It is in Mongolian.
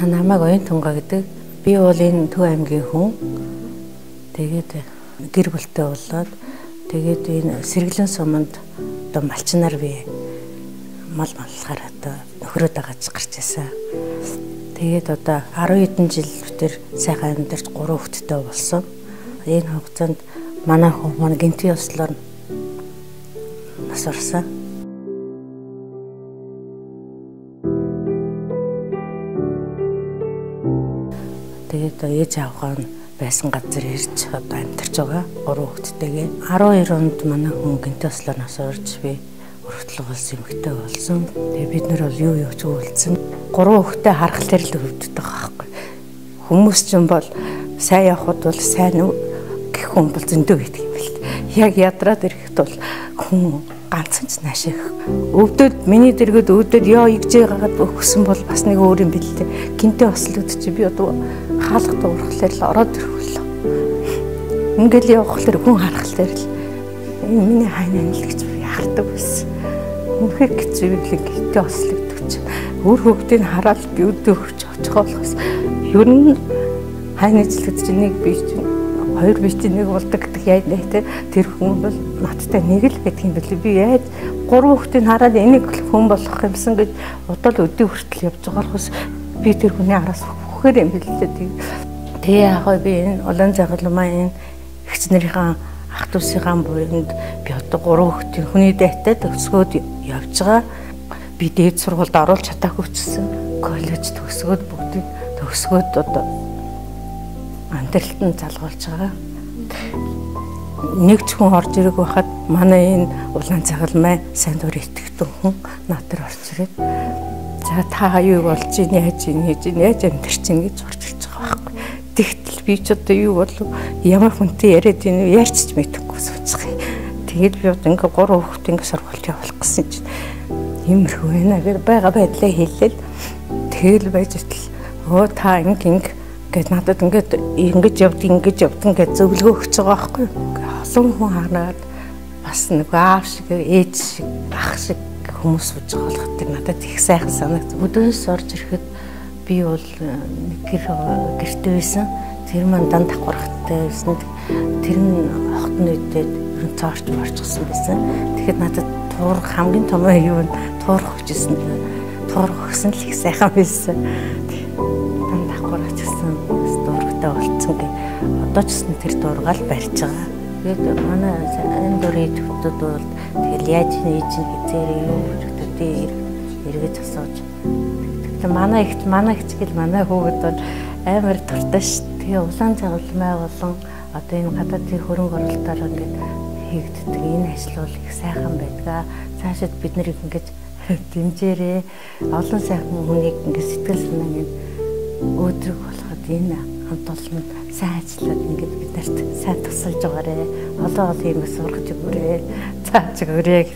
намайг Оюн Тунгаа гэдэг. Би бол энэ Төв аймгийн хүн. Тэгээд гэр бүлтэй болоод тэгээд энэ Сэргэлэн суманд одоо малчнаар би мал маллахаар одоо нөхрөөд агаж гарч ирсэн. Тэгээд одоо 10 хэдэн жил битэр сайхан амьдарч 3 хүүхэдтэй болсон. Энэ хугацаанд манай хүн маань гинтийн ёслоор нас орсон. Тэгээд ээж аавгаа байсан газар ирж одоо амьдарч байгаа 3 хүүхэдтэйгээ 12 онд манай хүн гинтийн ёслоор нас орж би өргөдлөг болсон эмэгтэй болсон. Тэгээд бид нар бол юу ч үүлдсэн. 3 хүүхэдтэй харах л л өвддөг байгаа байхгүй. Хүмүүс ч юм бол сайн явахд бол сайн гэх хүн бол зөндөө байдаг юм бэл. Яг ядраад ирэхэд бол хүн ганцхан ч нааших. Өвдөд миний дэргэд өвдөд яа игжээ гагаад өгсөн бол бас нэг өөр юм бэл тээ. Гинтээ ослогд чи би одоо хаалга дуурхлаар л ороод ирэхлээ. Ингээл явхлаар хүн харахлаар л энэ миний хайнаа л гэж би хардаг байсан. Үнэхээр хэцүү юм л гинтээ ослогд ч. Өөр хүүхдийг хараад би өдөөж очих болохоос ер нь хайны жилгэд чинь нэг би чинь хоёр би чинь нэг болдог гэдэг яа нэ тэр хүн бол надтай нэг л байдаг юм бэл би яаж 3 хүүхдийг хараад энийг хүн болох юмсан гэж удаа өдөө хүртэл явж байгаа болохоос би тэр хүний араас бүхээр юм бэлээ. Тэгээ яг би энэ улаан загвал маань эгч нарынхаа ах дүүсийнхаа буйнд би одоо 3 хүүхдийн хүний дайтай төгсгөөд явж байгаа. Би дээд сургуульд оруулж чадаагүй ч коллеж төгсгөөд бүгдийг төгсгөөд одоо амьдралд нь залгуулж байгаа. Нэг ч хүн орж ирэх байхад манай энэ улаан цагал май сайн дур итгэдэг хүн надад орж ирээд за та юу болж ийн яаж амьдарч ийн гэж орж ирж байгаа байхгүй. Тэгтэл би ч одоо юу болов ямар хүнтэй яриад ийн ярьч ч мэдэхгүй суучих юм. Тэгээд би одоо ингээ 3 хүүхдээ ингээ сургуульд явуулах гэсэн чинь иймэрхүү байна гэж байгаа байдлаа хэлээл тэгэл байж итэл та ингээ гэд надад ингэж явдгийн гэж зөвлөгөө өгч байгаа байхгүй. Олон хүн хараад бас нэг аав шиг ээж шиг ах шиг хүмүүс сууж байгаа болох тэр надад их сайхан санагд. Өдөөс орж ирэхэд би бол нэг гэртээ байсан. Тэр маань дан давхархтай байсан. Тэр нь хотны үедээ ер нь цаарч барчсан байсан. Тэгэхэд надад туурах хамгийн том юу нь туурах хүчсэн. Туурах өгсөн л их сайхан байсан. Дан давхарч гэсэн дуургатай болцсон гэ. Одоо ч гэсэн тэр дуургаал барьж байгаа. Тэгээд манай энэ дөрөв төвдөд бол тэгэл яаж нээж хэзээ юу гэдэгтэй эргэж асууж. Тэгээд манай ихч гэл манай хүүхэд бол амар дуртай ш. Тэгээ улаан цагалмай болон одоо энэ гадаадын хөрөнгө оруулалтаар ингээд хийгддэг энэ ажил бол их сайхан байдаг. Цаашид бид нарыг ингэж дэмжээрээ олон сайхан хүнийг ингэ сэтгэл санааг өөдрөг болоход энэ хамт олон сайн ажиллаад ингэж биднэрт сайн тусалж байгаарэ. Олон юм сургаж өгөөрэй. Цааш өгөөрэй.